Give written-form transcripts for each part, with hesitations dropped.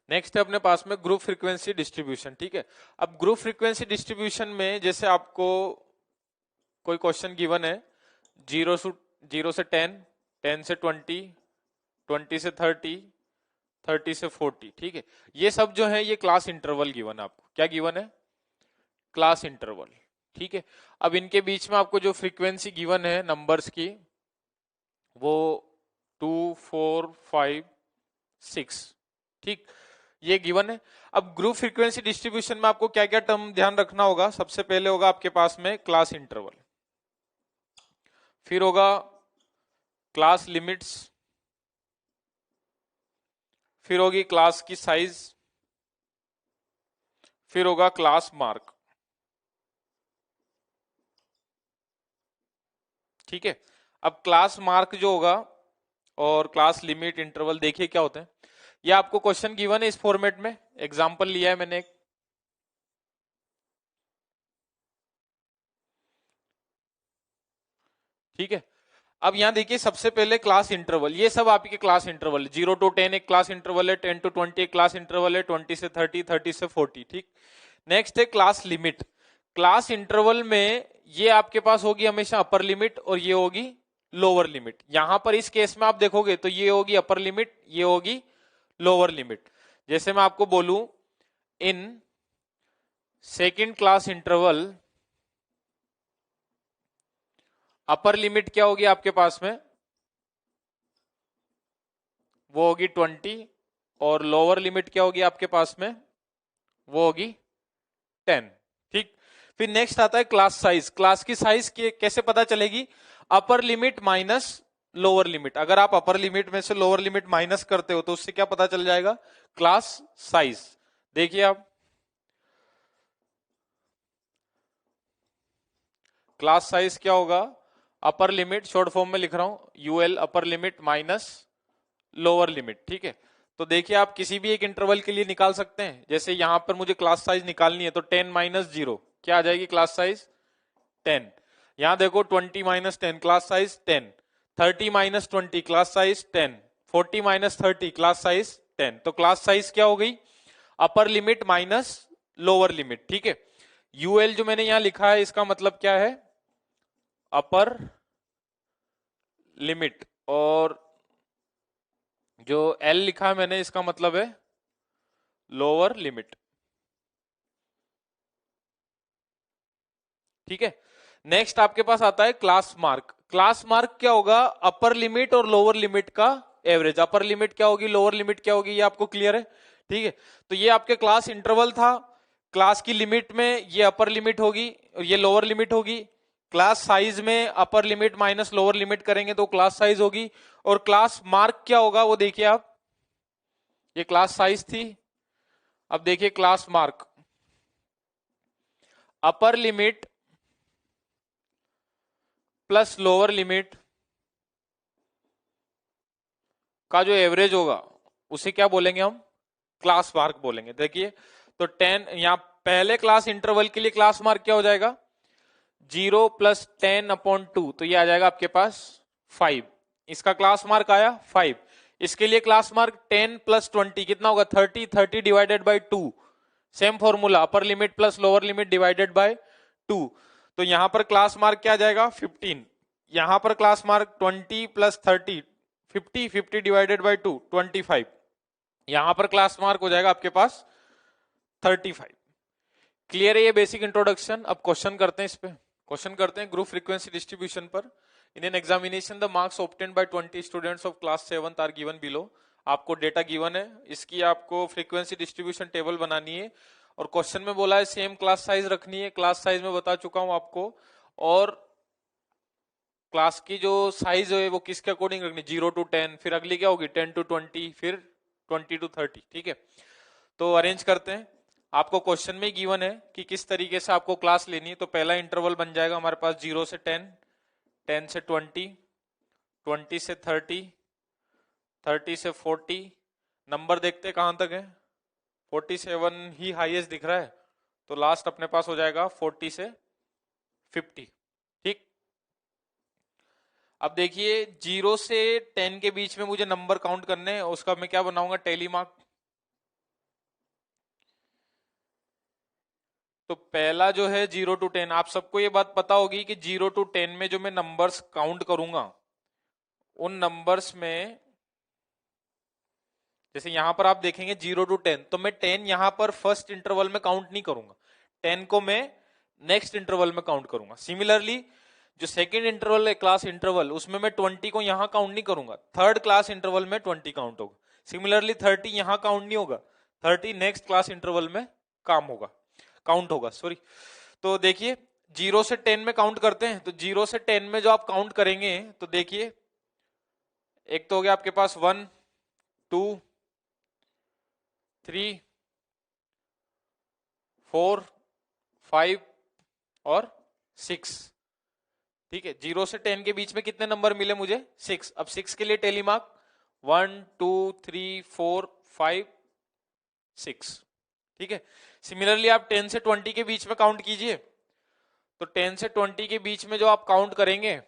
Next है अपने पास में ग्रुप फ्रीक्वेंसी डिस्ट्रीब्यूशन। ठीक है, अब ग्रुप फ्रीक्वेंसी डिस्ट्रीब्यूशन में जैसे आपको कोई क्वेश्चन गिवन है, जीरो से 10, 10 से 20, 20 से 30, 30 से 40। ठीक है, ये सब जो है ये क्लास इंटरवल गिवन है आपको। क्या गिवन है? Class interval. ठीक है, अब इनके बीच में आपको जो फ्रीक्वेंसी गिवन है नंबर्स की, वो 2, 4, 5, 6। ठीक, ये गिवन है। अब ग्रुप फ्रीक्वेंसी डिस्ट्रीब्यूशन में आपको क्या क्या टर्म ध्यान रखना होगा? सबसे पहले होगा आपके पास में क्लास इंटरवल, फिर होगा क्लास लिमिट्स, फिर होगी क्लास की साइज, फिर होगा क्लास मार्क। ठीक है, अब क्लास मार्क जो होगा और क्लास लिमिट इंटरवल, देखिए क्या होते हैं। ये आपको क्वेश्चन गिवन है इस फॉर्मेट में, एग्जांपल लिया है मैंने एक। ठीक है, अब यहां देखिए सबसे पहले क्लास इंटरवल, ये सब आपके क्लास इंटरवल, 0 to 10 एक क्लास इंटरवल है, 10 to 20 एक क्लास इंटरवल है, 20 से 30, 30 से 40। ठीक, नेक्स्ट है क्लास लिमिट। क्लास इंटरवल में ये आपके पास होगी हमेशा अपर लिमिट और ये होगी लोअर लिमिट। यहां पर इस केस में आप देखोगे तो ये होगी अपर लिमिट, ये होगी लोअर लिमिट। जैसे मैं आपको बोलूं, in second class interval upper limit क्या होगी आपके पास में? वो होगी 20, और लोअर लिमिट क्या होगी आपके पास में? वो होगी 10। ठीक, फिर नेक्स्ट आता है क्लास साइज। क्लास की साइज कैसे पता चलेगी? अपर लिमिट माइनस लोअर लिमिट। अगर आप अपर लिमिट में से लोअर लिमिट माइनस करते हो तो उससे क्या पता चल जाएगा? Class size. देखिए आप, क्लास साइज क्या होगा? अपर लिमिट, शॉर्ट फॉर्म में लिख रहा हूं, UL upper limit minus lower limit. ठीक है, तो देखिए आप किसी भी एक इंटरवल के लिए निकाल सकते हैं। जैसे यहां पर मुझे क्लास साइज निकालनी है तो 10 माइनस 0 क्या आ जाएगी? Class size 10। यहां देखो 20 minus 10 class size 10, 30 minus 20 class size 10, 40 minus 30 class size 10। तो क्लास साइज क्या हो गई? अपर लिमिट माइनस लोअर लिमिट। ठीक है, यूएल जो मैंने यहां लिखा है इसका मतलब क्या है? अपर लिमिट, और जो एल लिखा है मैंने इसका मतलब है लोअर लिमिट। ठीक है, नेक्स्ट आपके पास आता है क्लास मार्क। क्लास मार्क क्या होगा? अपर लिमिट और लोअर लिमिट का एवरेज। अपर लिमिट क्या होगी, लोअर लिमिट क्या होगी, ये आपको क्लियर है? ठीक है, तो ये आपके क्लास इंटरवल था। क्लास की लिमिट में ये अपर लिमिट होगी और ये लोअर लिमिट होगी। क्लास साइज में अपर लिमिट माइनस लोअर लिमिट करेंगे तो क्लास साइज होगी। और क्लास मार्क क्या होगा वो देखिए आप, ये क्लास साइज थी। अब देखिए class mark, upper limit plus lower limit का जो एवरेज होगा उसे क्या बोलेंगे हम? क्लास मार्क बोलेंगे। देखिए, तो 10 यहां पहले क्लास इंटरवल के लिए क्लास मार्क क्या हो जाएगा? 0 प्लस 10/2, तो ये आ जाएगा आपके पास 5। इसका क्लास मार्क आया 5। इसके लिए क्लास मार्क 10 प्लस 20 कितना होगा? 30, 30 divided by 2। Same formula, upper limit plus lower limit divided by 2। तो यहां पर क्लास मार्क क्या आ जाएगा? 15। यहां पर class mark 20 plus 30, 50, 50 divided by 2, 25। यहां पर क्लास मार्क हो जाएगा आपके पास 35। क्लियर है ये बेसिक इंट्रोडक्शन? अब क्वेश्चन करते हैं इस पे। क्वेश्चन करते हैं ग्रुप फ्रीक्वेंसी डिस्ट्रीब्यूशन पर। In an examination the marks obtained by 20 students of class 7 are given below. आपको डेटा गिवन है, इसकी आपको फ्रीक्वेंसी डिस्ट्रीब्यूशन टेबल बनानी है। और क्वेश्चन में बोला है सेम क्लास साइज रखनी है। क्लास साइज में बता चुका हूं आपको। और क्लास की जो साइज है वो किसके अकॉर्डिंग रखनी? 0 to 10, फिर अगली क्या होगी 10 to 20, फिर 20 to 30। ठीक है, तो अरेंज करते हैं। आपको क्वेश्चन में गिवन है कि किस तरीके से आपको क्लास लेनी है। तो पहला इंटरवल बन जाएगा हमारे पास 0 से 10, 10 से 20, 20 से 30, 30 से 40। नंबर देखते कहां तक है? 47 ही हाईएस्ट दिख रहा है, तो लास्ट अपने पास हो जाएगा 40 से 50। ठीक, अब देखिए 0 से 10 के बीच में मुझे नंबर काउंट करने हैं, उसका मैं क्या बनाऊंगा? Tally mark. तो पहला जो है 0 to 10, आप सबको ये बात पता होगी कि 0 to 10 में जो मैं नंबर्स काउंट करूंगा उन नंबर्स में, जैसे यहां पर आप देखेंगे 0 to 10, तो मैं 10 यहां पर फर्स्ट इंटरवल में काउंट नहीं करूंगा, 10 को मैं नेक्स्ट इंटरवल में काउंट करूंगा। सिमिलरली जो सेकेंड इंटरवल है क्लास इंटरवल, उसमें मैं 20 को यहां काउंट नहीं करूंगा, थर्ड क्लास इंटरवल में 20 काउंट होगा। सिमिलरली 30 यहां काउंट नहीं होगा, 30 नेक्स्ट क्लास इंटरवल में काउंट होगा सॉरी। तो देखिए 0 से 10 में काउंट करते हैं, तो 0 से 10 में जो आप काउंट करेंगे तो देखिए एक तो हो गया आपके पास 1 2 3 4 5 और 6। ठीक है, 0 से 10 के बीच में कितने नंबर मिले मुझे? 6। अब 6 के लिए टेली मार्क 1 2 3 4 5 6। ठीक है, सिमिलरली आप 10 से 20 के बीच में काउंट कीजिए, तो 10 से 20 के बीच में जो आप काउंट करेंगे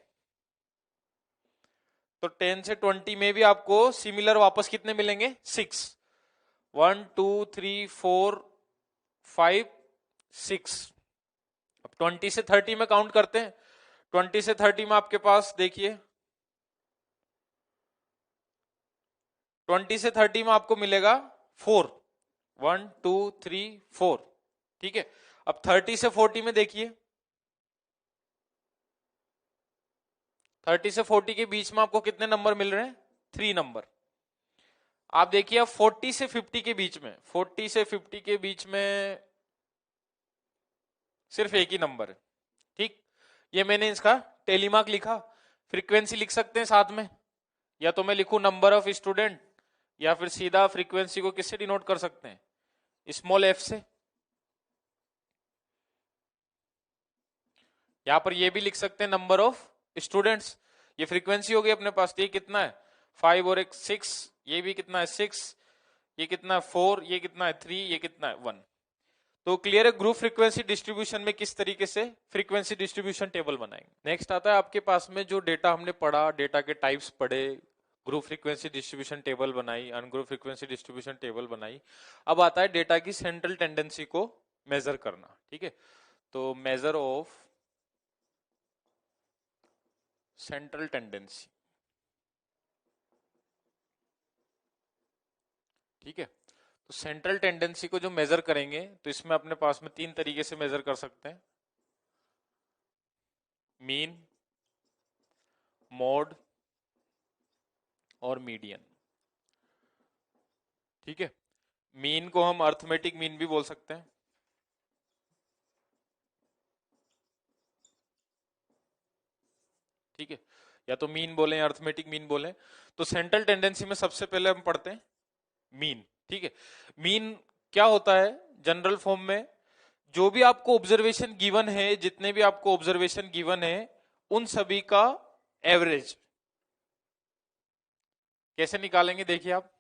तो 10 से 20 में भी आपको सिमिलर वापस कितने मिलेंगे? 6। 1 2 3 4 5 6। अब 20 से 30 में काउंट करते हैं, 20 से 30 में आपके पास देखिए 20 से 30 में आपको मिलेगा 4। 1 2 3 4। ठीक है, अब 30 से 40 में देखिए, 30 से 40 के बीच में आपको कितने नंबर मिल रहे हैं? 3 नंबर। आप देखिए अब 40 से 50 के बीच में, 40 से 50 के बीच में सिर्फ एक ही नंबर है। ठीक, ये मैंने इसका टेलीमार्क लिखा। फ्रीक्वेंसी लिख सकते हैं साथ में, या तो मैं लिखूं नंबर ऑफ स्टूडेंट, या फिर सीधा फ्रीक्वेंसी को किससे डिनोट कर सकते हैं? स्मॉल एफ से। यहां पर ये भी लिख सकते हैं नंबर ऑफ स्टूडेंट्स। ये फ्रीक्वेंसी हो गई अपने पास, ये कितना है? 5 और एक 6, ये भी कितना है? 6, ये कितना है? 4, ये कितना है? 3, ये कितना है? 1। तो क्लियर है ग्रुप फ्रीक्वेंसी डिस्ट्रीब्यूशन में किस तरीके से फ्रीक्वेंसी डिस्ट्रीब्यूशन टेबल बनाएंगे। नेक्स्ट आता है आपके पास में जो डेटा हमने पढ़ा, डेटा के टाइप्स पढ़े, ग्रुप फ्रीक्वेंसी डिस्ट्रीब्यूशन टेबल बनाई, अनग्रुप फ्रीक्वेंसी डिस्ट्रीब्यूशन टेबल बनाई। अब आता है डेटा की सेंट्रल टेंडेंसी को मेजर करना। ठीक है, तो मेजर ऑफ सेंट्रल टेंडेंसी। ठीक है, तो सेंट्रल टेंडेंसी को जो मेजर करेंगे तो इसमें अपने पास में 3 तरीके से मेजर कर सकते हैं, मीन, मोड और मीडियन। ठीक है, मीन को हम अर्थमेटिक मीन भी बोल सकते हैं। ठीक है, या तो मीन बोले या अर्थमेटिक मीन बोले। तो सेंट्रल टेंडेंसी में सबसे पहले हम पढ़ते हैं मीन। ठीक है, मीन क्या होता है जनरल फॉर्म में? जो भी आपको ऑब्जर्वेशन गिवन है, जितने भी आपको ऑब्जर्वेशन गिवन है, उन सभी का एवरेज कैसे निकालेंगे देखिए आप।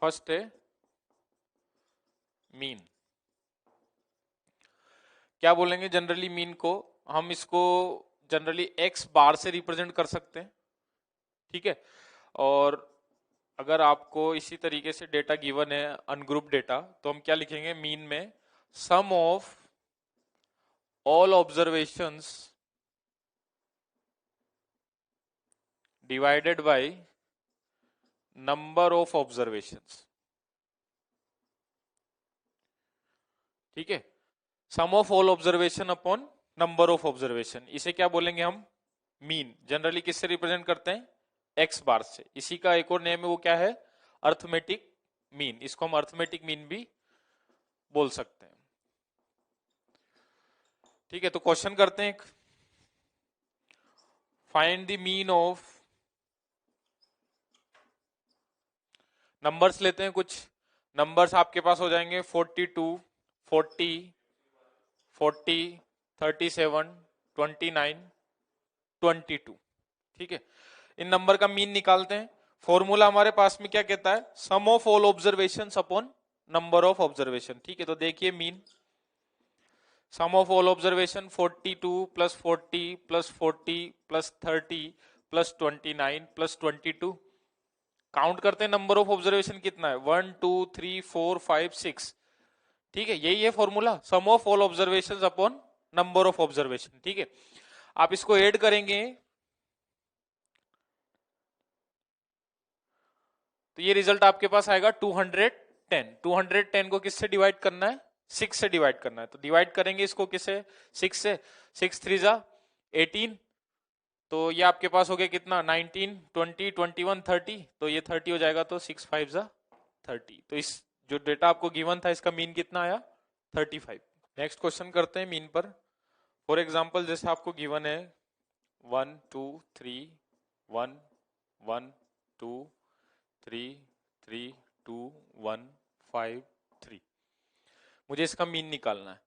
फर्स्ट है मीन। क्या बोलेंगे जनरली मीन को? हम इसको जनरली एक्स बार से रिप्रेजेंट कर सकते हैं। ठीक है, और अगर आपको इसी तरीके से डेटा गिवन है अनग्रुप डेटा, तो हम क्या लिखेंगे मीन में? Sum of all observations divided by number of observations. ठीक है, sum of all observation upon number of observation, इसे क्या बोलेंगे हम? मीन। जनरली किससे रिप्रेजेंट करते हैं? एक्स बार से। इसी का एक और नेम है, वो क्या है? Arithmetic mean. इसको हम अर्थमेटिक मीन भी बोल सकते हैं। ठीक है, तो क्वेश्चन करते हैं एक, find the mean of, numbers लेते हैं कुछ। नंबर्स आपके पास हो जाएंगे 42 40 40 37 29 22। ठीक है, इन नंबर का मीन निकालते हैं। फॉर्मूला हमारे पास में क्या कहता है? Sum of all observation upon number of observation. ठीक है, तो देखिए mean, sum of all observation 42 plus 40 plus 40 plus 30 plus 29 plus 22। Count करते हैं नंबर ऑफ ऑब्जर्वेशन कितना है, 1 2 3 4 5 6। ठीक है, यही है formula, sum of all observations upon number of observation. ठीक है, आप इसको ऐड करेंगे तो ये रिजल्ट आपके पास आएगा 210। 210 को किससे डिवाइड करना है, 6 से डिवाइड करना है। तो डिवाइड करेंगे इसको किससे, 6 से। 6 3 जा 18, तो ये आपके पास हो गया कितना, 19 20 21 30, तो ये 30 हो जाएगा। तो 6 5 जा 30। तो इस जो डेटा आपको गिवन था इसका मीन कितना आया, 35। नेक्स्ट क्वेश्चन करते हैं मीन पर। फॉर एग्जांपल जैसे आपको गिवन है 1 2 3 1 1 2 3 3 2 1 5 3, मुझे इसका मीन निकालना है।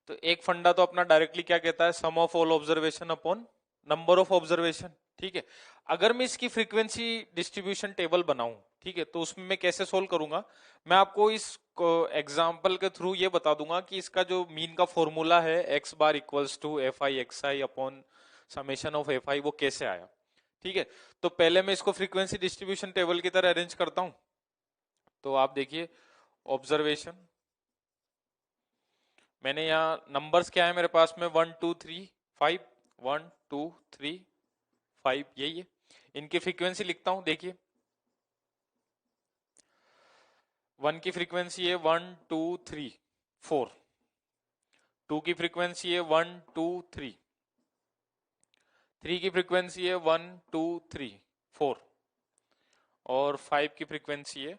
तो एक फंडा तो अपना डायरेक्टली क्या कहता है, sum of all observation upon number of observation. ठीक है, अगर मैं इसकी फ्रीक्वेंसी डिस्ट्रीब्यूशन टेबल बनाऊं, ठीक है, तो उसमें मैं कैसे सोल्व करूंगा, मैं आपको इस एग्जांपल के थ्रू ये बता दूंगा कि इसका जो मीन का फॉर्मूला है x bar equals to f I x I upon summation of F i, वो कैसे आया। ठीक है, तो पहले मैं इसको फ्रीक्वेंसी डिस्ट्रीब्यूशन टेबल की तरह अरेंज करता हूं। तो आप देखिए ऑब्जर्वेशन, मैंने यहाँ नंबर्स क्या है मेरे पास में, 1 2 3 5, 1 2 3 5, यही है। इनकी फ्रीक्वेंसी लिखता हूं, देखिए 1 की फ्रीक्वेंसी है 1 2 3 4, 2 की फ्रीक्वेंसी है 1 2 3, 3 की फ्रीक्वेंसी है 1 2 3 4, और 5 की फ्रीक्वेंसी है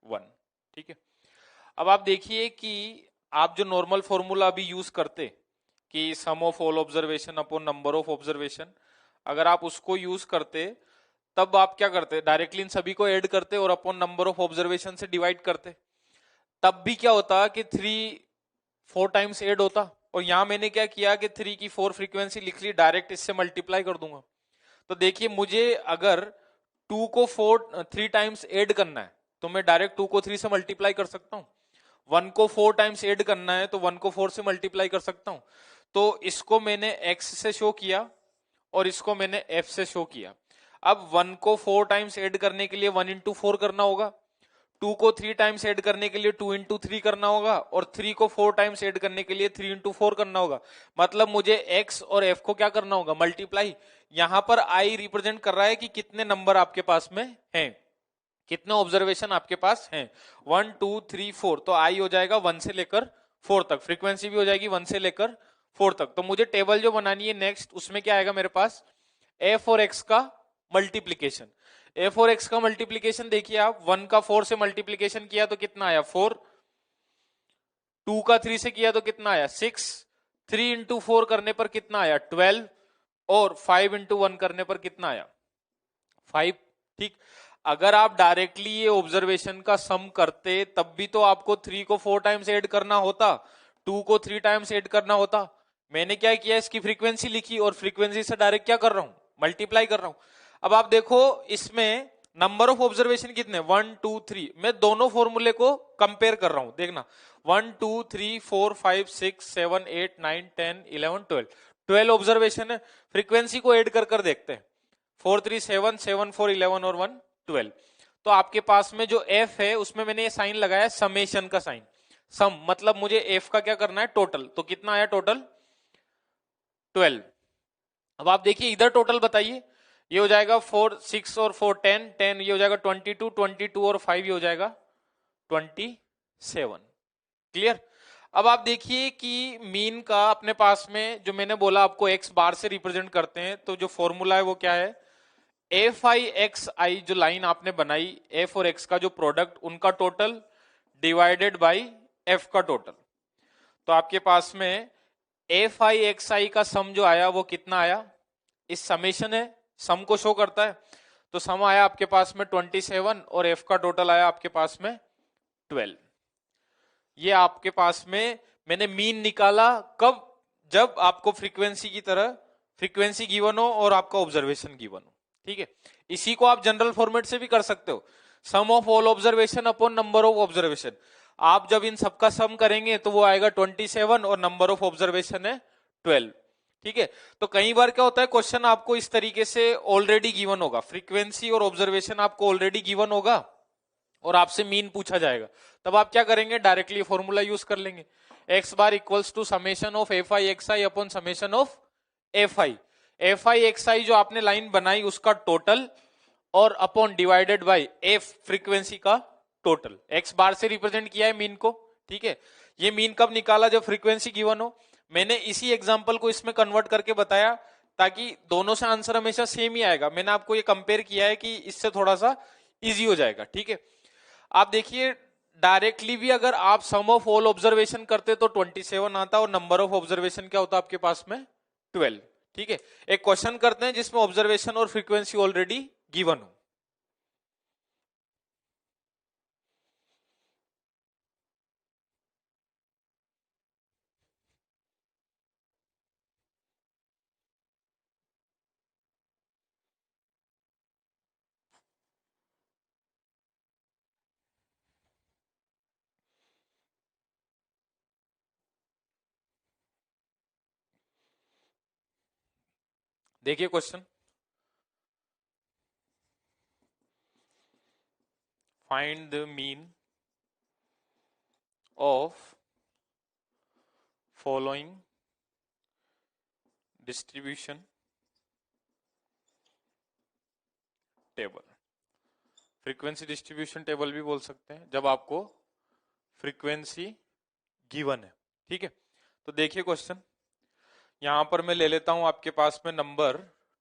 1। ठीक है, अब आप देखिए कि आप जो नॉर्मल फॉर्मूला अभी यूज करते कि sum of all observation upon number of observation, अगर आप उसको यूज करते तब आप क्या करते, डायरेक्टली इन सभी को ऐड करते और अपॉन नंबर ऑफ ऑब्जर्वेशन से डिवाइड करते। तब भी क्या होता कि 3 4 टाइम्स ऐड होता, और यहां मैंने क्या किया कि 3 की 4 फ्रीक्वेंसी लिख ली, डायरेक्ट इससे मल्टीप्लाई कर दूंगा। तो देखिए मुझे अगर 2 को 3 टाइम्स ऐड करना है तो मैं डायरेक्ट 2 को 3 से मल्टीप्लाई कर सकता हूं। 1 को 4 टाइम्स ऐड करना है तो 1 को 4 से मल्टीप्लाई कर सकता हूं। तो इसको मैंने x से शो किया और इसको मैंने f से शो किया। अब 1 को 4 टाइम्स ऐड करने के लिए 1 इंटू 4 करना होगा, 2 को 3 टाइम्स ऐड करने के लिए 2 इंटू 3 करना होगा, और 3 को 4 टाइम्स ऐड करने के लिए 3 इंटू 4 करना होगा। मतलब मुझे x और f को क्या करना होगा, मल्टीप्लाई। यहां पर i रिप्रेजेंट कर रहा है कि कितने नंबर आपके पास में हैं, कितने ऑब्जर्वेशन आपके पास हैं, 1 2 3 4। तो आई हो जाएगा 1 से लेकर 4 तक, फ्रीक्वेंसी भी हो जाएगी 1 से लेकर 4 तक। तो मुझे टेबल जो बनानी है नेक्स्ट, उसमें क्या आएगा मेरे पास, एफ और एक्स का मल्टीप्लीकेशन। एफ और एक्स का मल्टीप्लीकेशन देखिए आप, 1 का 4 से मल्टीप्लीकेशन किया तो कितना आया 4, 2 का 3 से किया तो कितना आया 6, 3 इंटू 4 करने पर कितना आया 12, और 5 इंटू 1 करने पर कितना आया 5। ठीक, अगर आप डायरेक्टली ये ऑब्जर्वेशन का सम करते तब भी तो आपको 3 को 4 टाइम्स ऐड करना होता, 2 को 3 टाइम्स ऐड करना होता। मैंने क्या किया, इसकी फ्रीक्वेंसी लिखी और फ्रीक्वेंसी से डायरेक्ट क्या कर रहा हूं, मल्टीप्लाई कर रहा हूं। अब आप देखो इसमें नंबर ऑफ ऑब्जर्वेशन कितने, 1 2 3, मैं दोनों फॉर्मूले को कंपेयर कर रहा हूं, देखना 1 2 3 4 5 6 7 8 9 10 11 12, 12 ऑब्जर्वेशन है। फ्रीक्वेंसी को ऐड कर देखते हैं, 4 3 7 7 4 11 और 1 12। तो आपके पास में जो f है उसमें मैंने ये साइन लगाया समेशन का साइन, सम मतलब मुझे f का क्या करना है टोटल, तो कितना आया टोटल 12। अब आप देखिए इधर टोटल बताइए, ये हो जाएगा 4 6 और 4 10 10, ये हो जाएगा 22 22 और 5 ये हो जाएगा 27। क्लियर। अब आप देखिए कि मीन का अपने पास में जो मैंने बोला आपको x बार से रिप्रेजेंट करते हैं, तो जो फॉर्मूला है वो क्या है, एफ आई एक्स आई, जो लाइन आपने बनाई एफ और एक्स का जो प्रोडक्ट उनका टोटल डिवाइडेड बाय एफ का टोटल। तो आपके पास में एफ आई एक्स आई का सम जो आया वो कितना आया, इस समेशन है, सम को शो करता है, तो सम आया आपके पास में 27 और एफ का टोटल आया आपके पास में 12। ये आपके पास में मैंने मीन निकाला कब, जब आपको फ्रीक्वेंसी की तरह फ्रीक्वेंसी गिवन हो और आपका ऑब्जर्वेशन गिवन हो। ठीक है, इसी को आप जनरल फॉर्मेट से भी कर सकते हो, sum of all observation upon number of observation. आप जब इन सबका सम करेंगे तो वो आएगा 27 और नंबर ऑफ ऑब्जर्वेशन है 12। ठीक है। तो कई बार क्या होता है, क्वेश्चन आपको इस तरीके से ऑलरेडी गिवन होगा, फ्रीक्वेंसी और ऑब्जर्वेशन आपको ऑलरेडी गिवन होगा और आपसे मीन पूछा जाएगा, तब आप क्या करेंगे, डायरेक्टली फॉर्मूला यूज कर लेंगे, X bar equals to summation of F I x I upon summation of F I x I जो आपने लाइन बनाई उसका टोटल और upon divided by F frequency का टोटल, एक्स बार से रिप्रेजेंट किया है मीन को, ठीक है। ये मीन कब निकाला, जब फ्रीक्वेंसी गिवन हो। मैंने इसी एग्जांपल को इसमें कन्वर्ट करके बताया ताकि दोनों से आंसर हमेशा सेम ही आएगा। मैंने आपको ये कंपेयर किया है कि इससे थोड़ा सा इजी हो जाएगा, ठीक है। आप देखिए डायरेक्टली भी अगर आप सम ऑफ ऑल ऑब्जर्वेशन करते तो 27 आता और नंबर ऑफ ऑब्जर्वेशन क्या होता आपके पास में 12, ठीक है। एक क्वेश्चन करते हैं जिसमें ऑब्जर्वेशन और फ्रीक्वेंसी ऑलरेडी गिवन हो। देखिए question, find the mean of following distribution table. Frequency distribution table भी बोल सकते हैं जब आपको फ्रीक्वेंसी गिवन है, ठीक है। तो देखिए क्वेश्चन, यहां पर मैं ले लेता हूं आपके पास में नंबर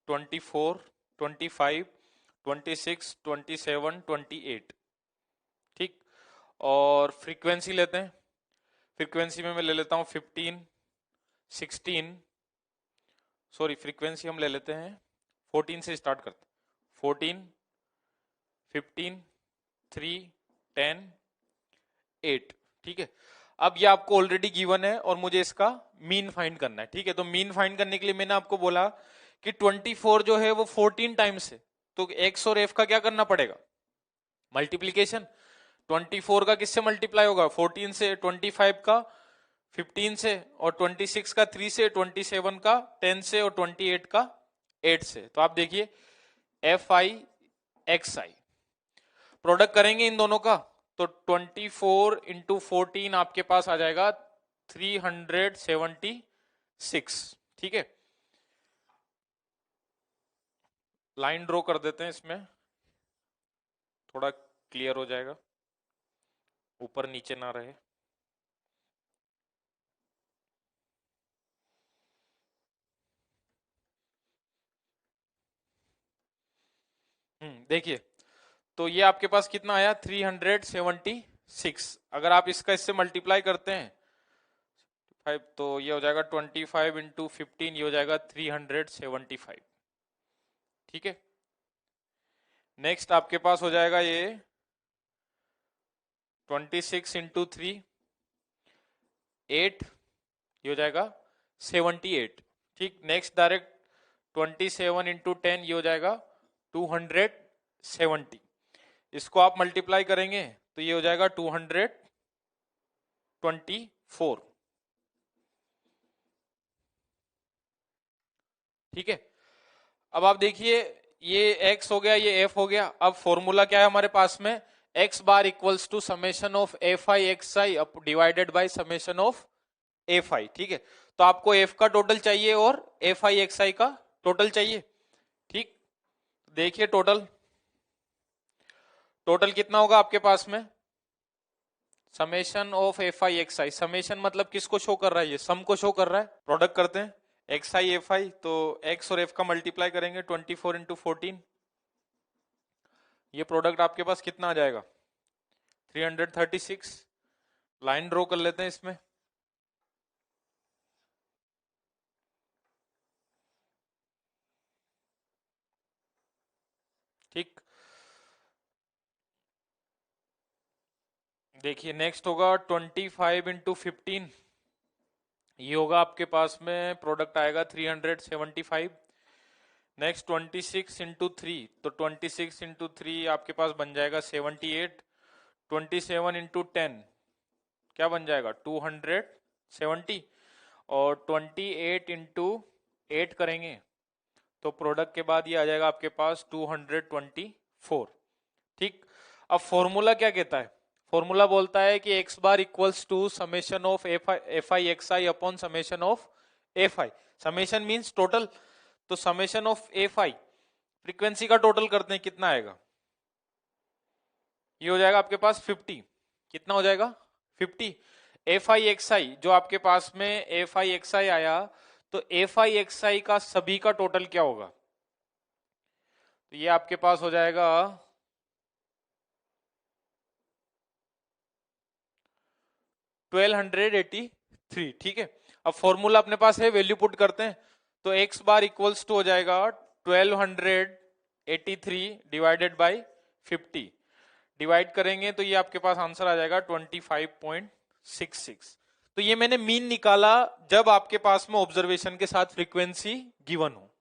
24, 25, 26, 27, 28, ठीक। और फ्रीक्वेंसी लेते हैं, फ्रीक्वेंसी में मैं ले लेता हूं 15, 16, सॉरी फ्रीक्वेंसी हम ले लेते हैं 14 से स्टार्ट करते हैं, 14, 15, 3, 10, 8, ठीक है। अब ये आपको ऑलरेडी गिवन है और मुझे इसका मीन फाइंड करना है, ठीक है। तो मीन फाइंड करने के लिए मैंने आपको बोला कि 24 जो है वो 14 टाइम्स है, तो एक्स और एफ का क्या करना पड़ेगा, मल्टीप्लीकेशन। 24 का किससे मल्टीप्लाई होगा, 14 से, 25 का 15 से, और 26 का 3 से, 27 का 10 से, और 28 का 8 से। तो आप देखिए F I x I product करेंगे इन दोनों का, तो 24 इंटू 14 आपके पास आ जाएगा 376, ठीक है। लाइन ड्रॉ कर देते हैं इसमें, थोड़ा क्लियर हो जाएगा, ऊपर नीचे ना रहे। देखिए तो ये आपके पास कितना आया 376। अगर आप इसका इससे मल्टीप्लाई करते हैं 5, तो ये हो जाएगा 25 इंटू 15, ये हो जाएगा 375, ठीक है। नेक्स्ट आपके पास हो जाएगा ये 26 इंटू 3, 8, ये हो जाएगा 78, ठीक। नेक्स्ट डायरेक्ट 27 इंटू 10, ये हो जाएगा 270। इसको आप मल्टीप्लाई करेंगे तो ये हो जाएगा 224, ठीक है। अब आप देखिए ये x हो गया, ये f हो गया। अब फॉर्मूला क्या है हमारे पास में, x bar equals to summation of F I x i divided by summation of F i, ठीक है। तो आपको f का टोटल चाहिए और एफ आई एक्स आई का टोटल चाहिए, ठीक। देखिए टोटल, टोटल कितना होगा आपके पास में, summation of F I x I, summation मतलब किसको शो कर रहा है, ये सम को शो कर रहा है। प्रोडक्ट करते हैं एक्स आई एफ आई, तो एक्स और एफ का मल्टीप्लाई करेंगे 24 इंटू 14, ये प्रोडक्ट आपके पास कितना आ जाएगा 336। लाइन ड्रॉ कर लेते हैं इसमें, ठीक। देखिए नेक्स्ट होगा 25 इंटू 15, ये होगा आपके पास में प्रोडक्ट आएगा 375। नेक्स्ट 26 इंटू 3, तो 26 इंटू 3 आपके पास बन जाएगा 78। 27 इंटू 10 क्या बन जाएगा 270, और 28 इंटू 8 करेंगे तो प्रोडक्ट के बाद ये आ जाएगा आपके पास 224। ठीक, अब फॉर्मूला क्या कहता है? फॉर्मूला बोलता है कि x bar equals to summation of F I x I upon summation of F I. Summation means total, तो summation of F I frequency का टोटल करते हैं, कितना आएगा? ये हो जाएगा आपके पास 50। कितना हो जाएगा? 50। एफ आई एक्स आई जो आपके पास में एफ आई एक्स आई आया, तो एफ आई एक्स आई का सभी का टोटल क्या होगा? तो ये आपके पास हो जाएगा 1283। ठीक है, अब फॉर्मूला अपने पास है, वैल्यू पुट करते हैं, तो x बार इक्वल्स टू हो जाएगा 1283 डिवाइडेड बाई 50। डिवाइड करेंगे तो ये आपके पास आंसर आ जाएगा 25.66। तो ये मैंने मीन निकाला जब आपके पास में ऑब्जर्वेशन के साथ फ्रीक्वेंसी गिवन हो।